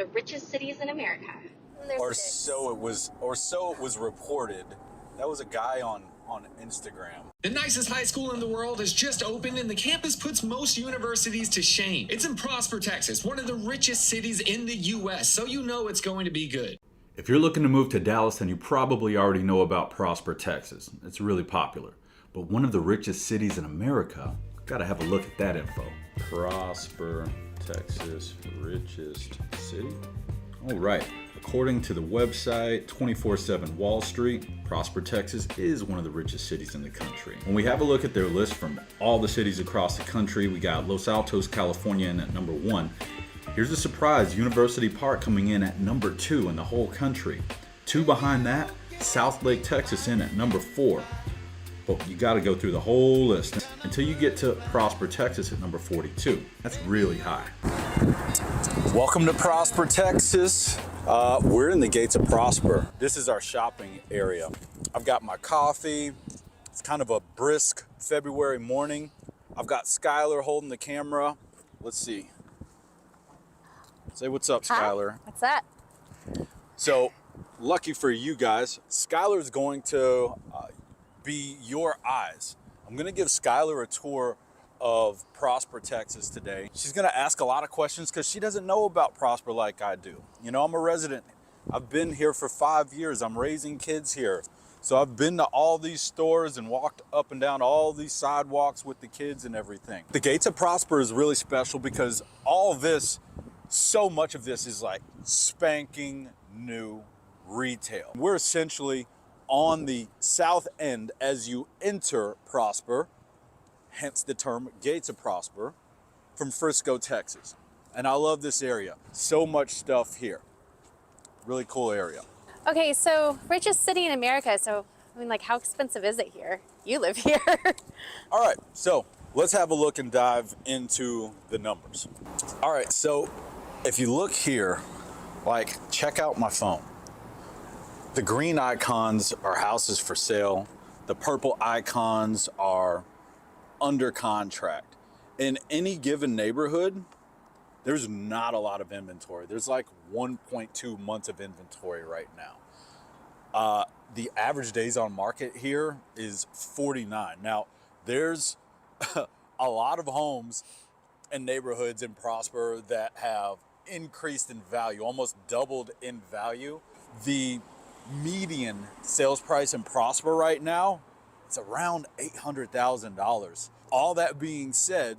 of the richest cities in America. Or so it was reported. That was a guy on Instagram. The nicest high school in the world has just opened, and the campus puts most universities to shame. It's in Prosper, Texas, one of the richest cities in the U.S., so you know it's going to be good. If you're looking to move to Dallas, then you probably already know about Prosper, Texas. It's really popular. But one of the richest cities in America, gotta have a look at that info. Prosper, Texas, richest city? All right. According to the website 24/7 Wall Street, Prosper, Texas is one of the richest cities in the country. When we have a look at their list from all the cities across the country, we got Los Altos, California in at number 1. Here's a surprise, University Park coming in at number 2 in the whole country. 2 behind that, South Lake, Texas in at number 4. But you gotta go through the whole list until you get to Prosper, Texas at number 42. That's really high. Welcome to Prosper, Texas. We're in the gates of Prosper. This is our shopping area. I've got my coffee. It's kind of a brisk February morning. I've got Skylar holding the camera. Let's see. Say what's up, Skylar. What's that? So, lucky for you guys, Skylar's going to be your eyes. I'm gonna give Skylar a tour of Prosper, Texas today. She's gonna ask a lot of questions because she doesn't know about Prosper like I do. You know, I'm a resident. I've been here for 5 years. I'm raising kids here. So I've been to all these stores and walked up and down all these sidewalks with the kids and everything. The gates of Prosper is really special because all this, so much of this is like spanking new retail. We're essentially on the south end as you enter Prosper, hence the term Gates of Prosper, from Frisco, Texas. And I love this area. So much stuff here. Really cool area. Okay, so richest city in America. So, I mean, like, how expensive is it here? You live here. All right, so let's have a look and dive into the numbers. All right, so if you look here, like, check out my phone. The green icons are houses for sale. The purple icons are under contract. In any given neighborhood, there's not a lot of inventory. There's like 1.2 months of inventory right now. The average days on market here is 49. Now, there's a lot of homes and neighborhoods in Prosper that have increased in value, almost doubled in value. The median sales price in Prosper right now, it's around $800,000. All that being said,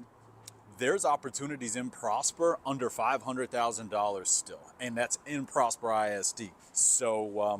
there's opportunities in Prosper under $500,000 still, and that's in Prosper ISD. So,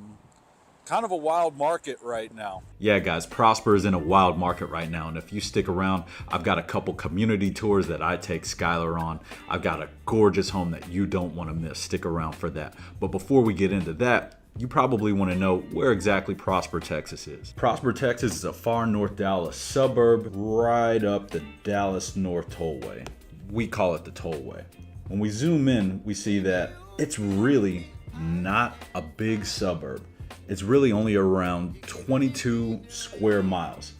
kind of a wild market right now. Yeah, guys, Prosper is in a wild market right now, and if you stick around, I've got a couple community tours that I take Skylar on. I've got a gorgeous home that you don't want to miss. Stick around for that. But before we get into that, you probably want to know where exactly Prosper, Texas is. Prosper, Texas is a far north Dallas suburb right up the Dallas North Tollway. We call it the Tollway. When we zoom in, we see that it's really not a big suburb. It's really only around 22 square miles.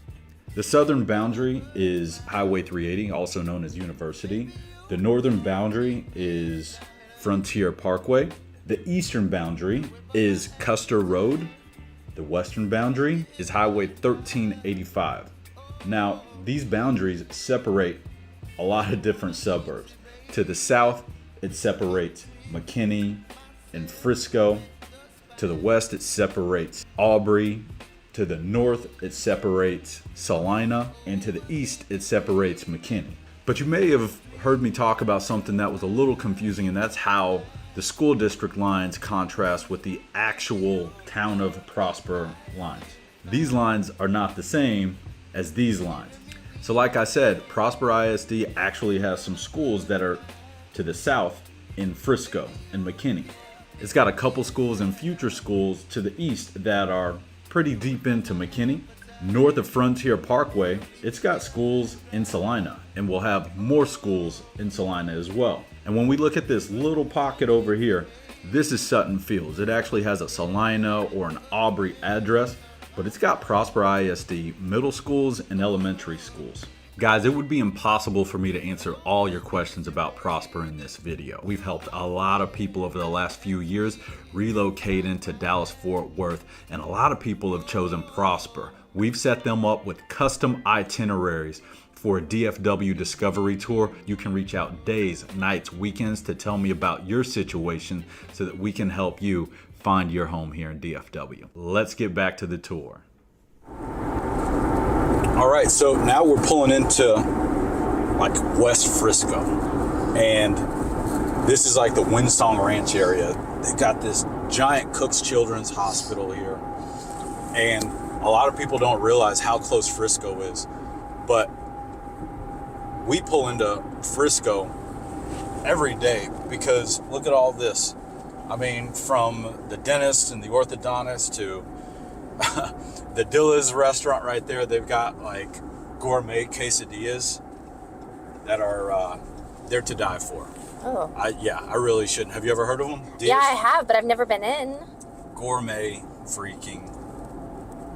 The southern boundary is Highway 380, also known as University. The northern boundary is Frontier Parkway. The eastern boundary is Custer Road. The western boundary is Highway 1385. Now, these boundaries separate a lot of different suburbs. To the south, it separates McKinney and Frisco. To the west, it separates Aubrey. To the north, it separates Salina. And to the east, it separates McKinney. But you may have heard me talk about something that was a little confusing, and that's how the school district lines contrast with the actual town of Prosper lines. These lines are not the same as these lines. So like I said, Prosper ISD actually has some schools that are to the south in Frisco and McKinney. It's got a couple schools and future schools to the east that are pretty deep into McKinney. North of Frontier Parkway, it's got schools in Salina, and we'll have more schools in Salina as well. And when we look at this little pocket over here, this is Sutton Fields. It actually has a Salina or an Aubrey address, but it's got Prosper ISD middle schools and elementary schools. Guys, it would be impossible for me to answer all your questions about Prosper in this video. We've helped a lot of people over the last few years relocate into Dallas-Fort Worth, and a lot of people have chosen Prosper. We've set them up with custom itineraries for a DFW discovery tour. You can reach out days, nights, weekends to tell me about your situation so that we can help you find your home here in DFW. Let's get back to the tour. All right, so now we're pulling into like West Frisco, and this is like the Windsong Ranch area. They've got this giant Cook's Children's Hospital here, and a lot of people don't realize how close Frisco is, but we pull into Frisco every day because look at all this. I mean, from the dentist and the orthodontist to the Dilla's restaurant right there, they've got like gourmet quesadillas that are they're to die for. Oh. I really shouldn't. Have you ever heard of them? Dilla's? Yeah, I have, but I've never been in. Gourmet freaking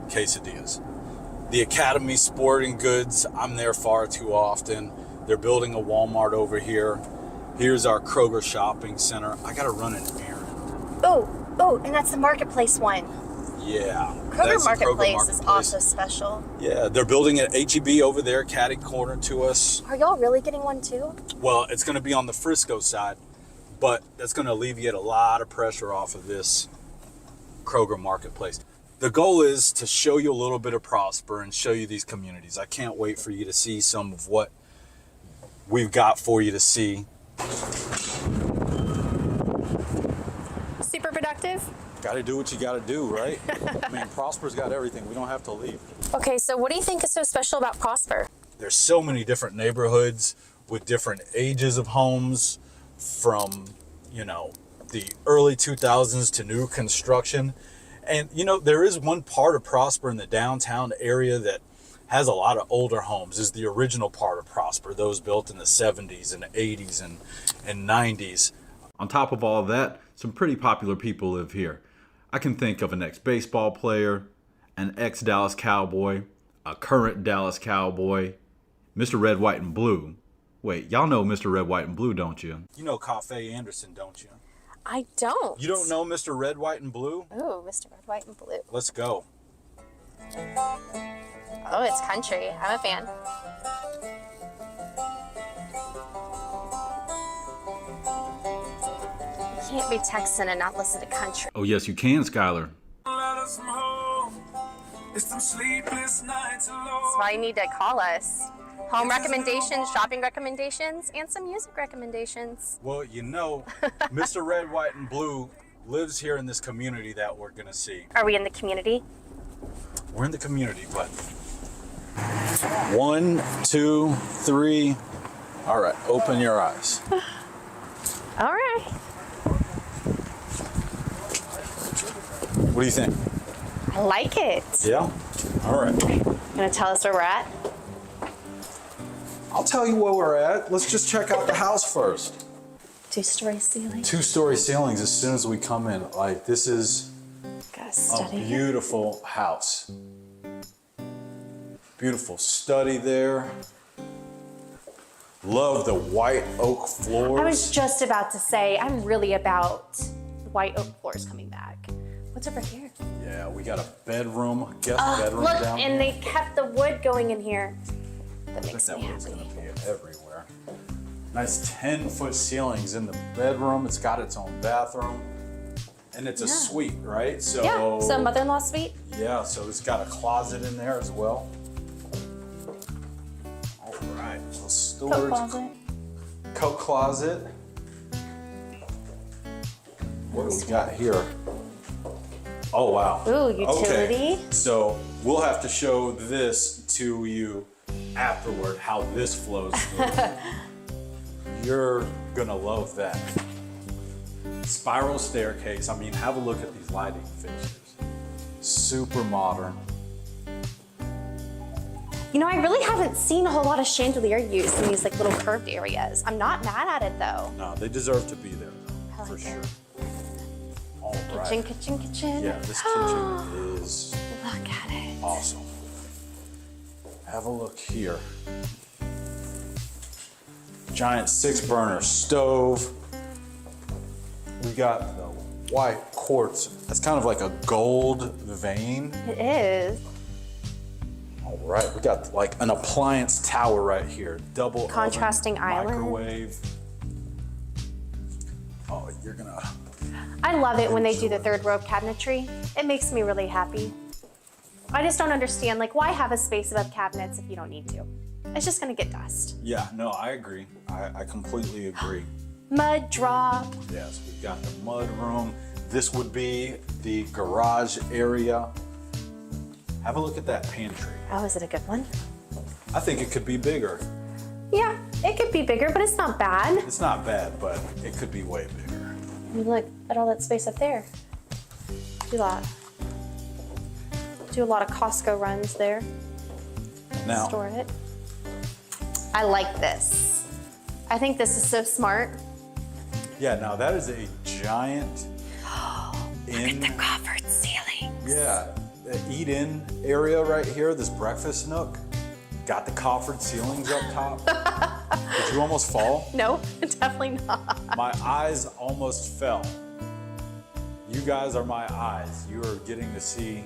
quesadillas. The Academy Sporting Goods, I'm there far too often. They're building a Walmart over here. Here's our Kroger shopping center. I gotta run an errand. Oh, and that's the marketplace one. Yeah. Kroger Marketplace is also special. Yeah, they're building an H-E-B over there, catty corner to us. Are y'all really getting one too? Well, it's going to be on the Frisco side, but that's going to alleviate a lot of pressure off of this Kroger Marketplace. The goal is to show you a little bit of Prosper and show you these communities. I can't wait for you to see some of what we've got for you to see. Super productive? Got to do what you got to do, right? I mean, Prosper's got everything. We don't have to leave. Okay, so what do you think is so special about Prosper? There's so many different neighborhoods with different ages of homes, from, you know, the early 2000s to new construction. And, you know, there is one part of Prosper in the downtown area that has a lot of older homes, is the original part of Prosper, those built in the 70s and 80s and 90s. On top of all of that, some pretty popular people live here. I can think of an ex-baseball player, an ex-Dallas Cowboy, a current Dallas Cowboy, Mr. Red, White, and Blue. Wait, y'all know Mr. Red, White, and Blue, don't you? You know Cafe Anderson, don't you? I don't. You don't know Mr. Red, White, and Blue? Ooh, Mr. Red, White, and Blue. Let's go. Oh, it's country. I'm a fan. You can't be Texan and not listen to country. Oh yes, you can, Skylar. That's why you need to call us. Home recommendations, shopping recommendations, and some music recommendations. Well, you know, Mr. Red, White, and Blue lives here in this community that we're going to see. Are we in the community? We're in the community, but 1, 2, 3. All right, open your eyes. All right. What do you think? I like it. Yeah? All right. Gonna tell us where we're at? I'll tell you where we're at. Let's just check out the house first. 2-story ceiling. 2-story ceilings as soon as we come in. Like, this is Got a a study. beautiful house. Beautiful study there. Love the white oak floors. I was just about to say, I'm really about white oak floors coming back. What's over here? Yeah, we got a bedroom, guest bedroom Look, down and here. they kept the wood going in here. That I think makes that me wood's happy. gonna be everywhere. Nice 10-foot ceilings in the bedroom. It's got its own bathroom. And it's a suite, right? So Yeah, so mother-in-law suite. yeah, so it's got a closet in there as well. All right, so storage. Coat closet. Coat closet. What do we got here? Oh, wow. Ooh, utility. Okay, so we'll have to show this to you afterward, how this flows through. You're gonna love that. Spiral staircase. I mean, have a look at these lighting fixtures. Super modern. You know, I really haven't seen a whole lot of chandelier use in these like little curved areas. I'm not mad at it though. No, they deserve to be there, though, I for like sure. it. All right. Kitchen, kitchen, kitchen. Yeah, this kitchen is Look at it. awesome. Have a look here. giant 6-burner stove. We got the white quartz. That's kind of like a gold vein. It is. All right, we got like an appliance tower right here. Double Contrasting oven, island. microwave. Oh, you're gonna. I love it when they do the third row of cabinetry. It makes me really happy. I just don't understand, like, why have a space above cabinets if you don't need to? It's just gonna get dust. Yeah, no, I agree. I completely agree. Mud drop. Yes, we've got the mud room. This would be the garage area. Have a look at that pantry. Oh, is it a good one? I think it could be bigger. Yeah, it could be bigger, but it's not bad. It's not bad, but it could be way bigger. Look at all that space up there. Do that. Do a lot of Costco runs there. Now, Store it. I like this. I think this is so smart. yeah, now that is a giant The coffered ceiling. yeah, the eat-in area right here, this breakfast nook. Got the coffered ceilings up top. Did you almost fall? No, definitely not. My eyes almost fell. You guys are my eyes. You are getting to see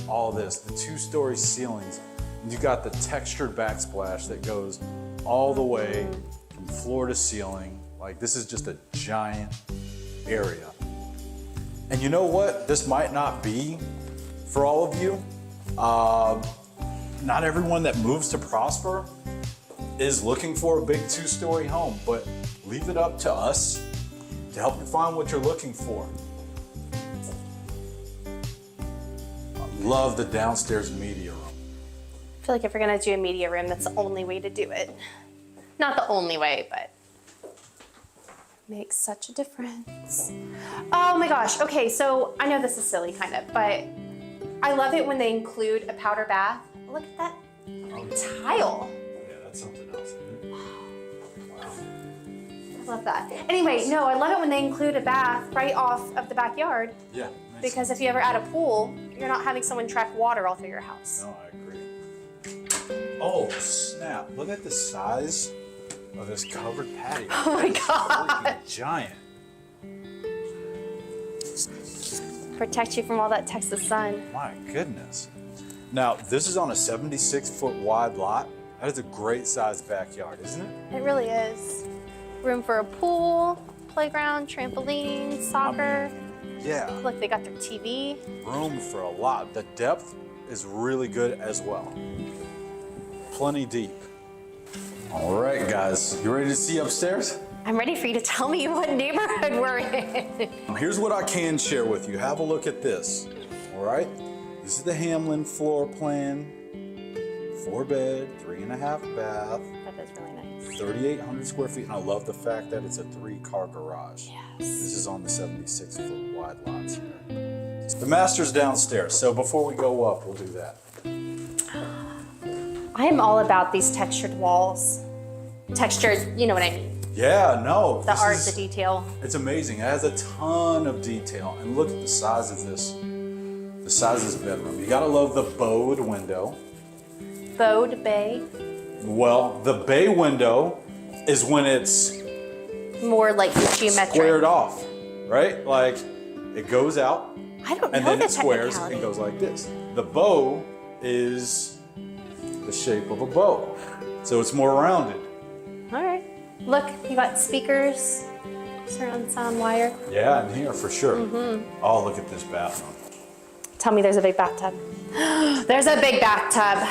all this. The 2-story ceilings. You got the textured backsplash that goes all the way from floor to ceiling. Like, this is just a giant area. And you know what? This might not be for all of you. Not everyone that moves to Prosper is looking for a big 2-story home, but leave it up to us to help you find what you're looking for. I love the downstairs media room. I feel like if we're gonna do a media room, that's the only way to do it. Not the only way, but makes such a difference. Oh my gosh, okay, so I know this is silly kind of, but I love it when they include a powder bath. Look at that tile. Yeah, that's something else, isn't it? Wow. I love that. Anyway, no, I love it when they include a bath right off of the backyard, Yeah. because if you ever add a pool, you're not having someone track water all through your house. No, I agree. Oh, snap. Look at the size of this covered patio. Oh my God. It's giant. Protect you from all that Texas sun. My goodness. Now, this is on a 76-foot wide lot. That is a great sized backyard, isn't it? It really is. Room for a pool, playground, trampoline, soccer. Yeah, Look, they got their TV. room for a lot. The depth is really good as well. Plenty deep. All right, guys, you ready to see upstairs? I'm ready for you to tell me what neighborhood we're in. Here's what I can share with you. Have a look at this. All right, this is the Hamlin floor plan. 4-bed, 3.5 bath, That is really nice. 3,800 square feet. And I love the fact that it's a 3-car garage. Yes. This is on the 76-foot wide lots here. The master's downstairs, so before we go up, we'll do that. I am all about these textured walls. Textures, you know what I mean. Yeah, no. The art, the detail. It's amazing. It has a ton of detail. And look at the size of this. The size of this bedroom. You gotta love the bowed window. Bowed bay. Well, the bay window is when it's More like geometric. squared off, right? Like it goes out I don't and know then the it squares technicality. and goes like this. The bow is the shape of a bow. So it's more rounded. All right. Look, you got speakers, surround sound wire. Yeah, in here for sure. Mm-hmm. Oh, look at this bathroom. Tell me there's a big bathtub. There's a big bathtub.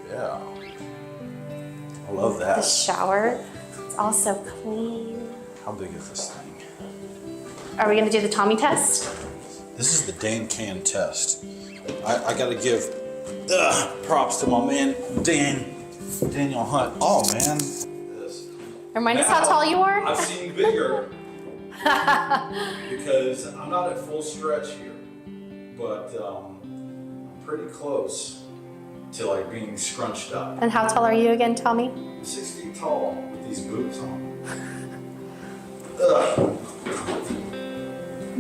Yeah. I love The that. shower. It's also clean. How big is this thing? Are we gonna do the Tommy test? This is the Dan Can test. I gotta give props to my man, Daniel Hunt. Oh man. This. Remind us how tall you are. I've seen bigger because I'm not at full stretch here, but I'm pretty close to like being scrunched up. And how tall are you again, Tommy? I'm 6 feet tall with these boots on. Ugh.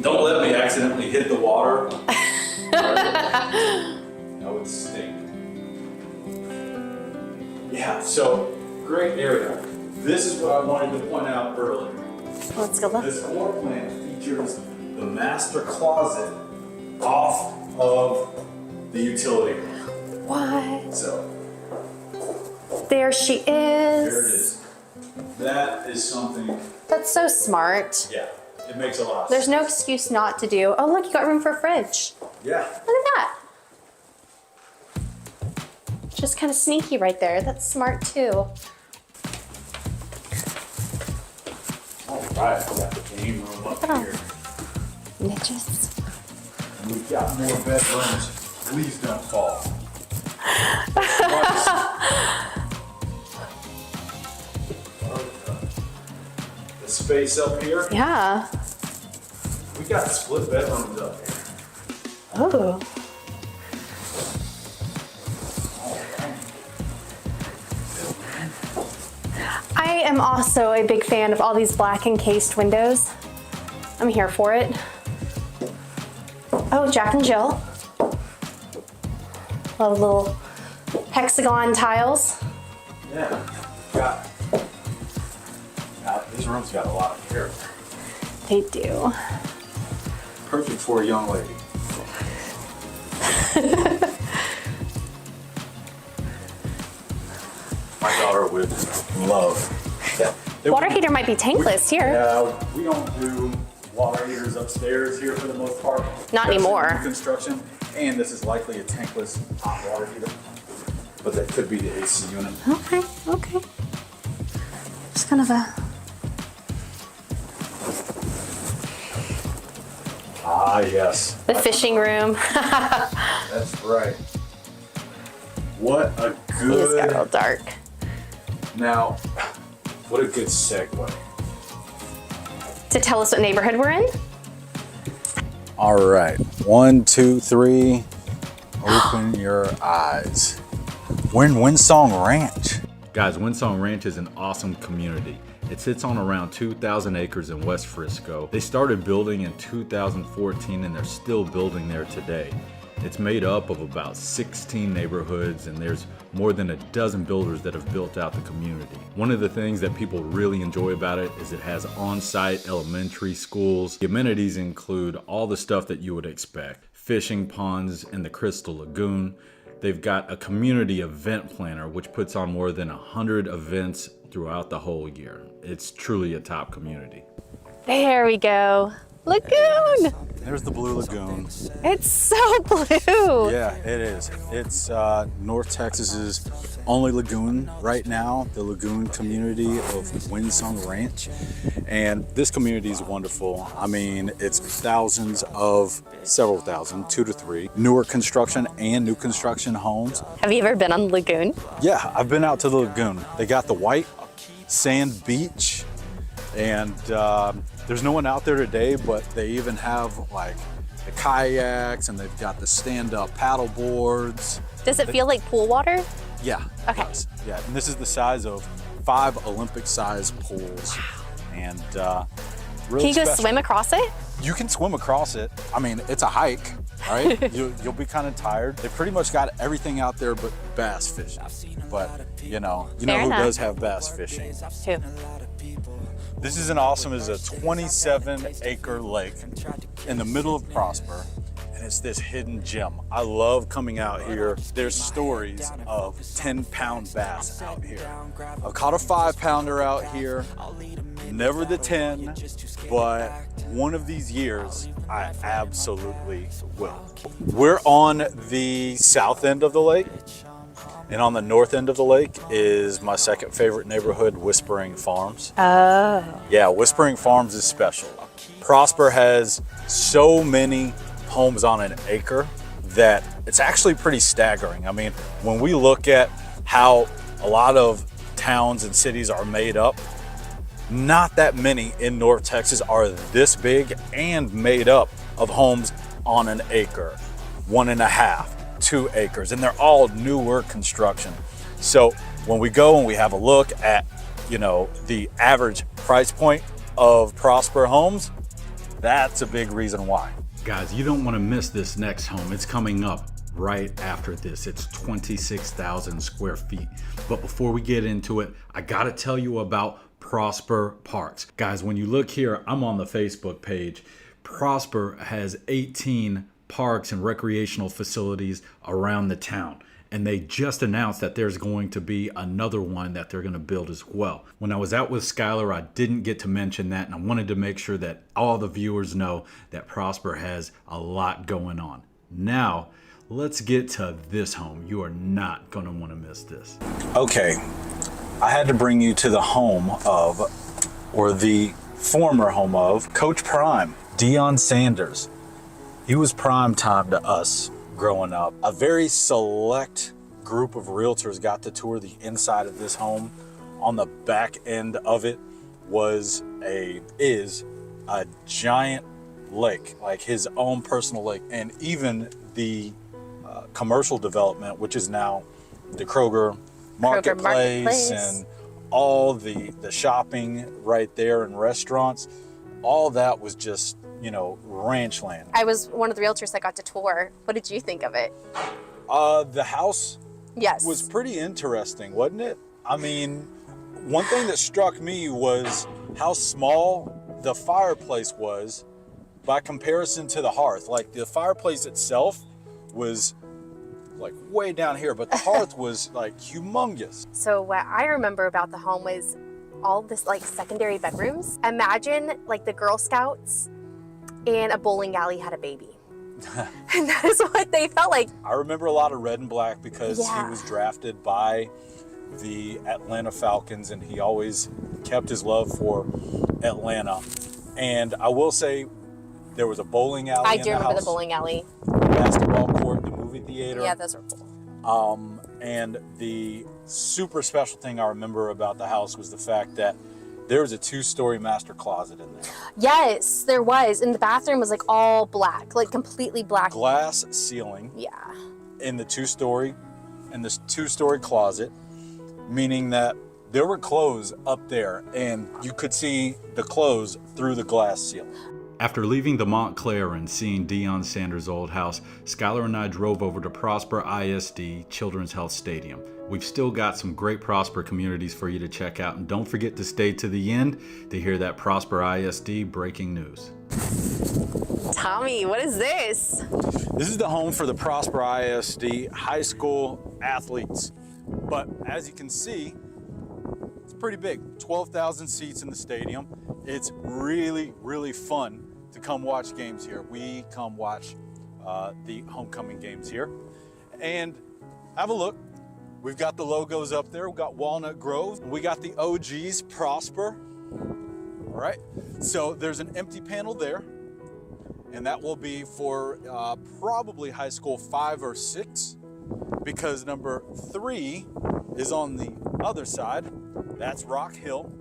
Don't let me accidentally hit the water. That would stink. Yeah, so great area. This is what I wanted to point out earlier. Let's go look. This floor plan features the master closet off of the utility room. What? So There she is. there it is. That is something, That's so smart. yeah, it makes a lot of There's sense. no excuse not to do. Oh, look, you got room for a fridge. Yeah. Look at that. Just kind of sneaky right there. That's smart too. All right, we got the game room up Oh. here. Niches. And we've got more bedrooms. Please don't fall. The space up here. Yeah. We got split bedrooms up here. Oh. I am also a big fan of all these black encased windows. I'm here for it. Oh, Jack and Jill. Love little hexagon tiles. Yeah. Got. Now, these rooms got a lot of character. They do. Perfect for a young lady. My daughter would love that. Water heater might be tankless here. Yeah, we don't do water heaters upstairs here for the most part. Not Especially anymore. new construction, and this is likely a tankless hot water heater, but that could be the AC unit. Okay, okay. Just kind of a. Ah, yes, The fishing room. that's right. What a It just got real good. dark. Now, what a good segue. To tell us what neighborhood we're in? All right, 1, 2, 3. Open your eyes. We're in Windsong Ranch. Guys, Windsong Ranch is an awesome community. It sits on around 2,000 acres in West Frisco. They started building in 2014 and they're still building there today. It's made up of about 16 neighborhoods and there's more than a dozen builders that have built out the community. One of the things that people really enjoy about it is it has on-site elementary schools. The amenities include all the stuff that you would expect. Fishing ponds in the Crystal Lagoon. They've got a community event planner which puts on more than 100 events throughout the whole year. It's truly a top community. There we go. Lagoon! There's the Blue Lagoon. It's so blue. Yeah, it is. It's North Texas's only lagoon right now, the lagoon community of Windsong Ranch. And this community is wonderful. I mean, it's thousands of, several thousand, 2 to 3, newer construction and new construction homes. Have you ever been on the lagoon? Yeah, I've been out to the lagoon. They got the white sand beach, and there's no one out there today, but they even have like the kayaks, and they've got the stand-up paddle boards. Does it feel like pool water? Yeah. it Okay. does. Yeah, and this is the size of 5 Olympic-sized pools, and really Can you go special. swim across it? You can swim across it. I mean, it's a hike, right? You'll be kind of tired. They pretty much got everything out there but bass fishing. But you know Fair who enough. does have bass fishing? Who? This is an awesome, is a 27-acre lake in the middle of Prosper, and it's this hidden gem. I love coming out here. There's stories of 10-pound bass out here. I've caught a 5-pounder out here, never the 10, but one of these years I absolutely will. We're on the south end of the lake. And on the north end of the lake is my second favorite neighborhood, Whispering Farms. Oh. Yeah, Whispering Farms is special. Prosper has so many homes on an acre that it's actually pretty staggering. I mean, when we look at how a lot of towns and cities are made up, not that many in North Texas are this big and made up of homes on an acre, 1.5. 2 acres, and they're all newer construction. So when we go and we have a look at, the average price point of Prosper homes, that's a big reason why. Guys, you don't want to miss this next home. It's coming up right after this. It's 26,000 square feet. But before we get into it, I gotta tell you about Prosper Parks. Guys, when you look here, I'm on the Facebook page. Prosper has 18 parks and recreational facilities around the town. And they just announced that there's going to be another one that they're going to build as well. When I was out with Skylar, I didn't get to mention that, and I wanted to make sure that all the viewers know that Prosper has a lot going on. Now, let's get to this home. You are not going to want to miss this. Okay, I had to bring you to the home of, or the former home of, Coach Prime, Deion Sanders. He was prime time to us growing up. A very select group of realtors got to tour the inside of this home. On the back end of it is a giant lake, like his own personal lake, and even the commercial development, which is now the Kroger Marketplace and all the shopping right there and restaurants. All that was just, you know, ranch land. I was one of the realtors that got to tour. What did you think of it? The house was pretty interesting, wasn't it? I mean, one thing that struck me was how small the fireplace was by comparison to the hearth. Like, the fireplace itself was like way down here, but the hearth was like humongous. So what I remember about the home was all this like secondary bedrooms. Imagine like the Girl Scouts and a bowling alley had a baby. And that is what they felt like. I remember a lot of red and black because he was drafted by the Atlanta Falcons, and he always kept his love for Atlanta. And I will say there was a bowling alley. I do remember the bowling alley. Basketball court, the movie theater. Yeah, those are cool. And the super special thing I remember about the house was the fact that there was a 2-story master closet in there. Yes, there was. And the bathroom was like all black, like completely black. Glass ceiling. Yeah. In this 2-story closet, meaning that there were clothes up there and you could see the clothes through the glass ceiling. After leaving the Montclair and seeing Deion Sanders' old house, Skylar and I drove over to Prosper ISD Children's Health Stadium. We've still got some great Prosper communities for you to check out, and don't forget to stay to the end to hear that Prosper ISD breaking news. Tommy, what is this? This is the home for the Prosper ISD high school athletes. But as you can see, it's pretty big. 12,000 seats in the stadium. It's really, really fun to come watch games here. We come watch the homecoming games here. And have a look. We've got the logos up there. We've got Walnut Grove. We got the OGs, Prosper. All right. So there's an empty panel there. And that will be for probably high school 5 or 6, because number 3 is on the other side. That's Rock Hill.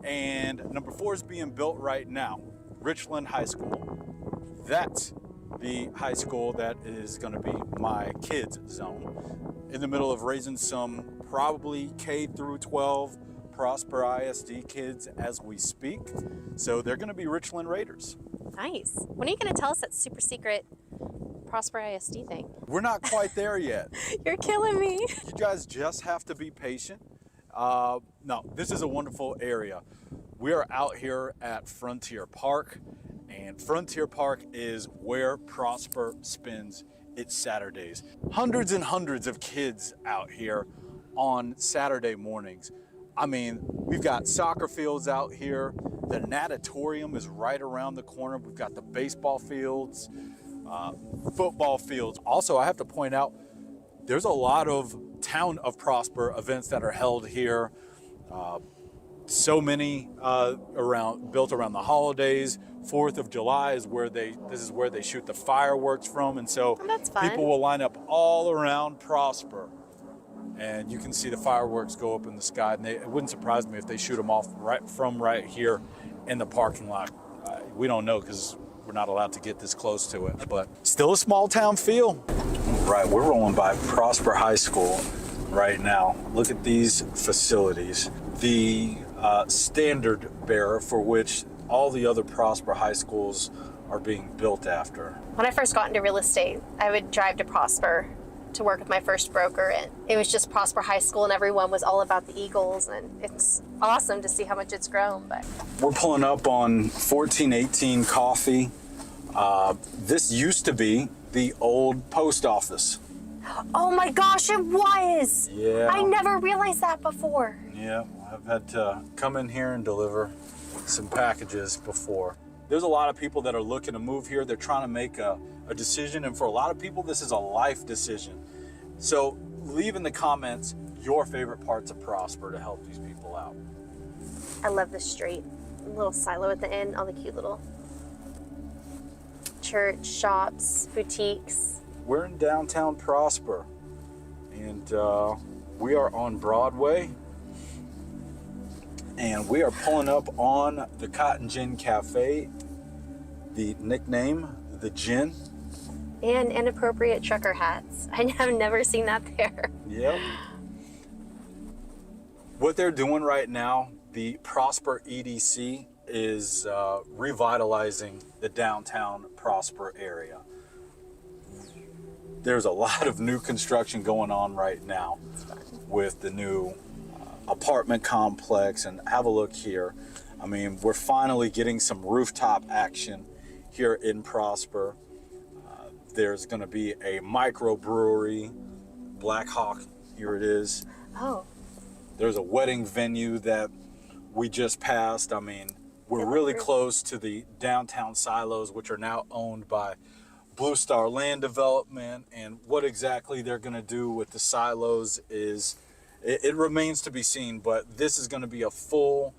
And number 4 is being built right now, Richland High School. That's the high school that is going to be my kids' zone. In the middle of raising some probably K through 12 Prosper ISD kids as we speak. So they're going to be Richland Raiders. Nice. When are you going to tell us that super secret Prosper ISD thing? We're not quite there yet. You're killing me. You guys just have to be patient. No, this is a wonderful area. We are out here at Frontier Park, and Frontier Park is where Prosper spends its Saturdays. Hundreds and hundreds of kids out here on Saturday mornings. I mean, we've got soccer fields out here. The natatorium is right around the corner. We've got the baseball fields, football fields. Also, I have to point out, there's a lot of Town of Prosper events that are held here. So many built around the holidays. 4th of July is this is where they shoot the fireworks from, and so that's fun. People will line up all around Prosper, and you can see the fireworks go up in the sky. And it wouldn't surprise me if they shoot them off right here in the parking lot. We don't know because we're not allowed to get this close to it, but still a small town feel. Right, we're rolling by Prosper High School right now. Look at these facilities. The standard bearer for which all the other Prosper high schools are being built after. When I first got into real estate, I would drive to Prosper to work with my first broker, and it was just Prosper High School and everyone was all about the Eagles, and it's awesome to see how much it's grown. But We're pulling up on 1418 Coffee. This used to be the old post office. oh my gosh, it was! Yeah. I never realized that before. Yeah, I've had to come in here and deliver some packages before. There's a lot of people that are looking to move here. They're trying to make a decision, and for a lot of people, this is a life decision. So leave in the comments your favorite parts of Prosper to help these people out. I love this street. A little silo at the end, all the cute little church, shops, boutiques. We're in downtown Prosper, and we are on Broadway, and we are pulling up on the Cotton Gin Cafe, the nickname, the Gin. And inappropriate trucker hats. I have never seen that there. Yep. What they're doing right now, the Prosper EDC, is revitalizing the downtown Prosper area. There's a lot of new construction going on right now with the new apartment complex, and have a look here. I mean, we're finally getting some rooftop action here in Prosper. There's going to be a microbrewery, Black Hawk, here it is. Oh, There's a wedding venue that we just passed. I mean, we're really close to the downtown silos, which are now owned by Blue Star Land Development. And what exactly they're going to do with the silos is, it remains to be seen, but this is going to be a full-on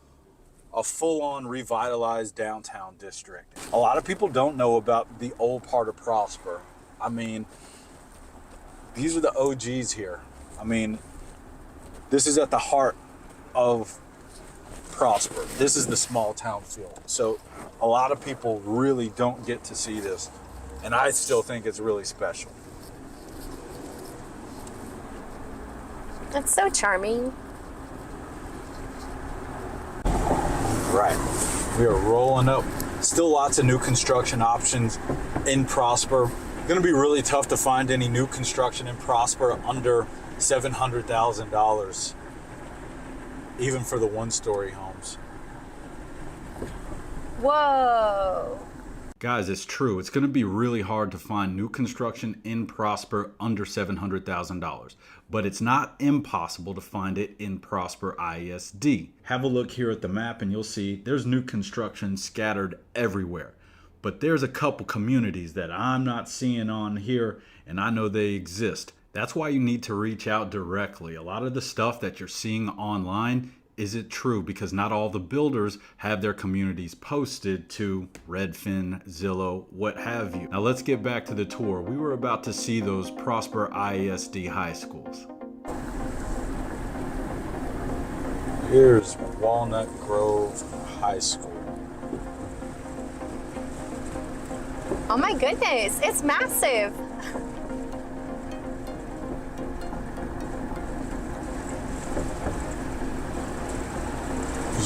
revitalized downtown district. A lot of people don't know about the old part of Prosper. I mean, these are the OGs here. I mean, this is at the heart of Prosper. This is the small town feel. So a lot of people really don't get to see this, and I still think it's really special. that's so charming. Right. We are rolling up. Still lots of new construction options in Prosper. Going to be really tough to find any new construction in Prosper under $700,000, even for the one-story homes. Whoa. Guys, it's true. It's going to be really hard to find new construction in Prosper under $700,000, but it's not impossible to find it in Prosper ISD. Have a look here at the map and you'll see there's new construction scattered everywhere. But there's a couple communities that I'm not seeing on here, and I know they exist. That's why you need to reach out directly. A lot of the stuff that you're seeing online isn't true, because not all the builders have their communities posted to Redfin, Zillow, what have you. Now let's get back to the tour. We were about to see those Prosper ISD high schools. Here's Walnut Grove High School. Oh my goodness, it's massive.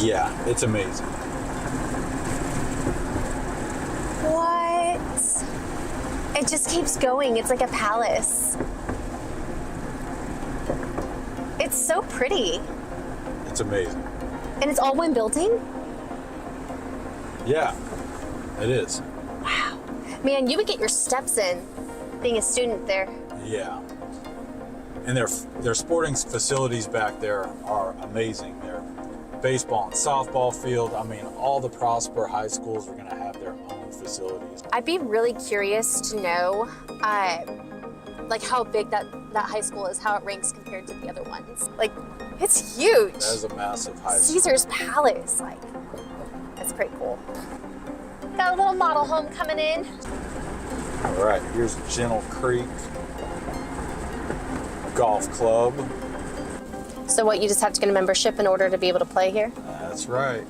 Yeah, it's amazing. What? It just keeps going. It's like a palace. It's so pretty. It's amazing. And it's all one building? Yeah, it is. Wow. Man, you would get your steps in being a student there. Yeah. And their sporting facilities back there are amazing. Their baseball and softball field. I mean, all the Prosper high schools are going to have their own facilities. I'd be really curious to know, like how big that high school is, how it ranks compared to the other ones. Like, it's huge. That is a massive high school. Caesar's Palace, like, that's pretty cool. Got a little model home coming in. All right, here's Gentle Creek Golf Club. So what, you just have to get a membership in order to be able to play here? That's right.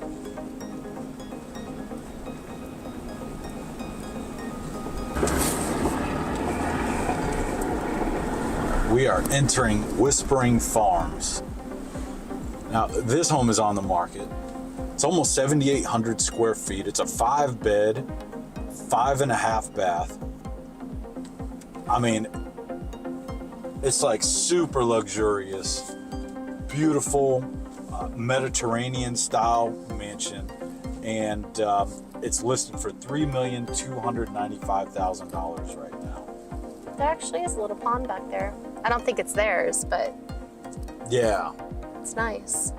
We are entering Whispering Farms. Now, this home is on the market. It's almost 7,800 square feet. It's a 5-bed, 5.5 bath. I mean, it's like super luxurious, beautiful Mediterranean style mansion, and it's listed for $3,295,000 right now. There actually is a little pond back there. I don't think it's theirs, but Yeah. it's nice.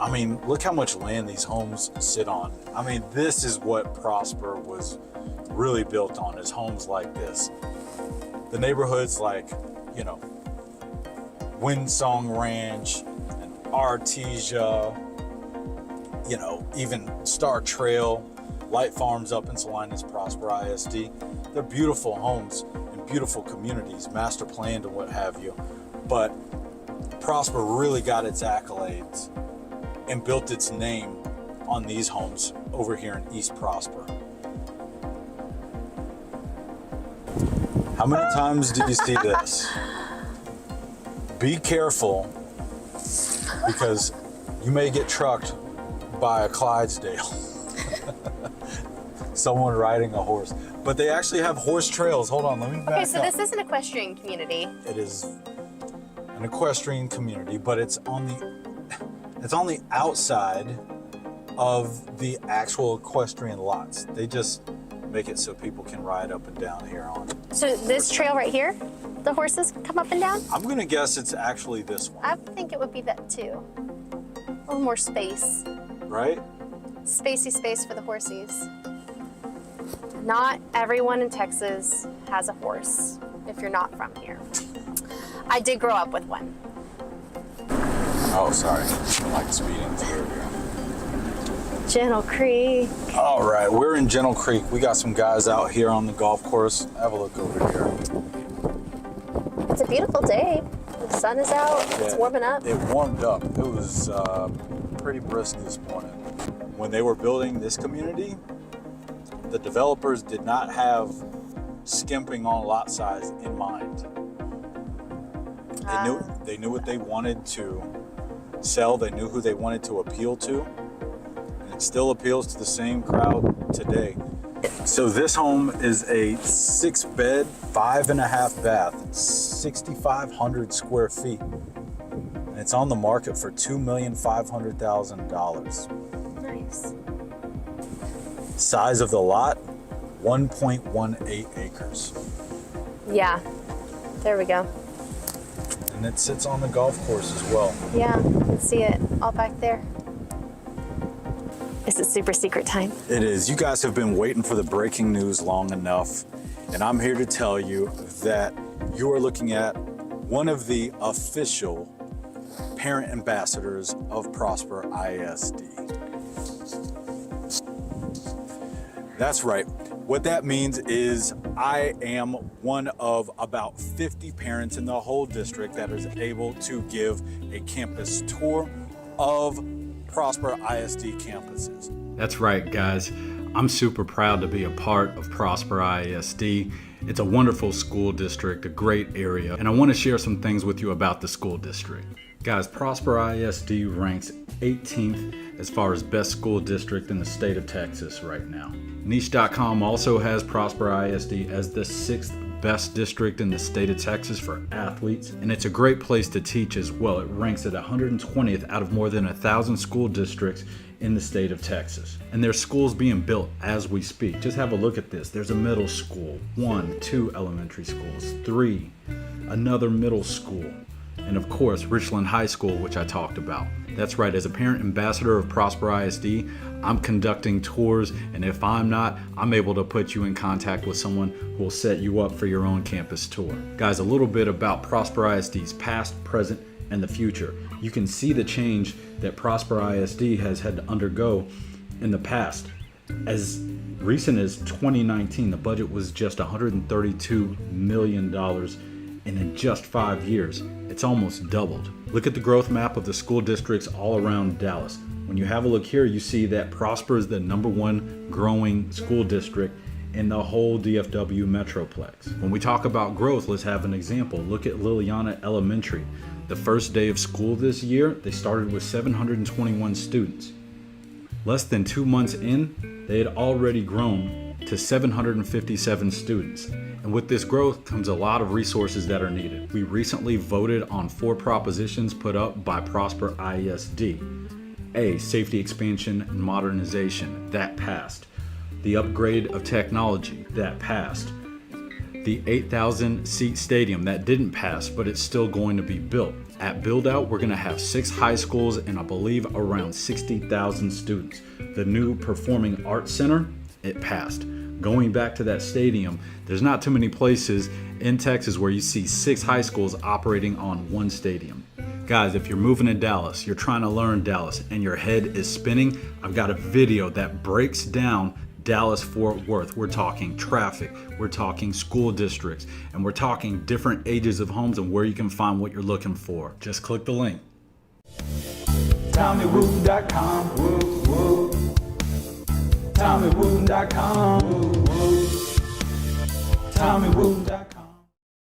I mean, look how much land these homes sit on. I mean, this is what Prosper was really built on, is homes like this. The neighborhoods like, you know, Windsong Ranch and Artesia, you know, even Star Trail, Light Farms up in Salinas, Prosper ISD. They're beautiful homes and beautiful communities, master planned and what have you. But Prosper really got its accolades and built its name on these homes over here in East Prosper. How many times do you see this? Be careful, because you may get trucked by a Clydesdale. Someone riding a horse. But they actually have horse trails. Hold on, let me back Okay, so up. this is an equestrian community. It is an equestrian community, but it's on the outside of the actual equestrian lots. They just make it so people can ride up and down here on it. So this trail right here, the horses come up and down? I'm gonna guess it's actually this one, I would think it would be that too. A little more space. right? Spacey space for the horsies. Not everyone in Texas has a horse if you're not from here. I did grow up with one. Oh, sorry. I'm like speeding through here. Gentle Creek. All right, we're in Gentle Creek. We got some guys out here on the golf course. Have a look over here. It's a beautiful day. The sun is out. It's Yeah, warming up. It warmed up. It was pretty brisk this morning. When they were building this community, the developers did not have skimping on lot size in mind. They knew what they wanted to sell. They knew who they wanted to appeal to. And it still appeals to the same crowd today. So this home is a 6-bed, 5.5 bath, 6,500 square feet. And it's on the market for $2,500,000. Nice. Size of the lot, 1.18 acres. Yeah. There we go. And it sits on the golf course as well. Yeah, you can see it all back there. Is it super secret time? It is. You guys have been waiting for the breaking news long enough, and I'm here to tell you that you are looking at one of the official parent ambassadors of Prosper ISD. That's right. What that means is I am one of about 50 parents in the whole district that is able to give a campus tour of Prosper ISD campuses. That's right, guys. I'm super proud to be a part of Prosper ISD. It's a wonderful school district, a great area, and I want to share some things with you about the school district. Guys, Prosper ISD ranks 18th as far as best school district in the state of Texas right now. Niche.com also has Prosper ISD as the 6th best district in the state of Texas for athletes, and it's a great place to teach as well. It ranks at 120th out of more than 1,000 school districts in the state of Texas. And there's schools being built as we speak. Just have a look at this. There's a middle school, 1, 2 elementary schools, 3, another middle school, and of course, Richland High School, which I talked about. That's right, as a parent ambassador of Prosper ISD, I'm conducting tours, and if I'm not, I'm able to put you in contact with someone who will set you up for your own campus tour. Guys, a little bit about Prosper ISD's past, present, and the future. You can see the change that Prosper ISD has had to undergo in the past. As recent as 2019, the budget was just $132 million, and in just 5 years, it's almost doubled. Look at the growth map of the school districts all around Dallas. When you have a look here, you see that Prosper is the #1 growing school district in the whole DFW Metroplex. When we talk about growth, let's have an example. Look at Liliana Elementary. The first day of school this year, they started with 721 students. Less than 2 months in, they had already grown to 757 students. And with this growth comes a lot of resources that are needed. We recently voted on 4 propositions put up by Prosper ISD. A, safety expansion and modernization, that passed. The upgrade of technology, that passed. The 8,000 seat stadium, that didn't pass, but it's still going to be built. At build out, we're gonna have 6 high schools and I believe around 60,000 students. The new Performing Arts Center, it passed. Going back to that stadium, there's not too many places in Texas where you see 6 high schools operating on one stadium. Guys, if you're moving to Dallas, you're trying to learn Dallas and your head is spinning, I've got a video that breaks down Dallas-Fort Worth. We're talking traffic, we're talking school districts, and we're talking different ages of homes and where you can find what you're looking for. Just click the link. TommyWooten.com. Woo, woo. TommyWooten.com. Woo, woo. TommyWooten.com.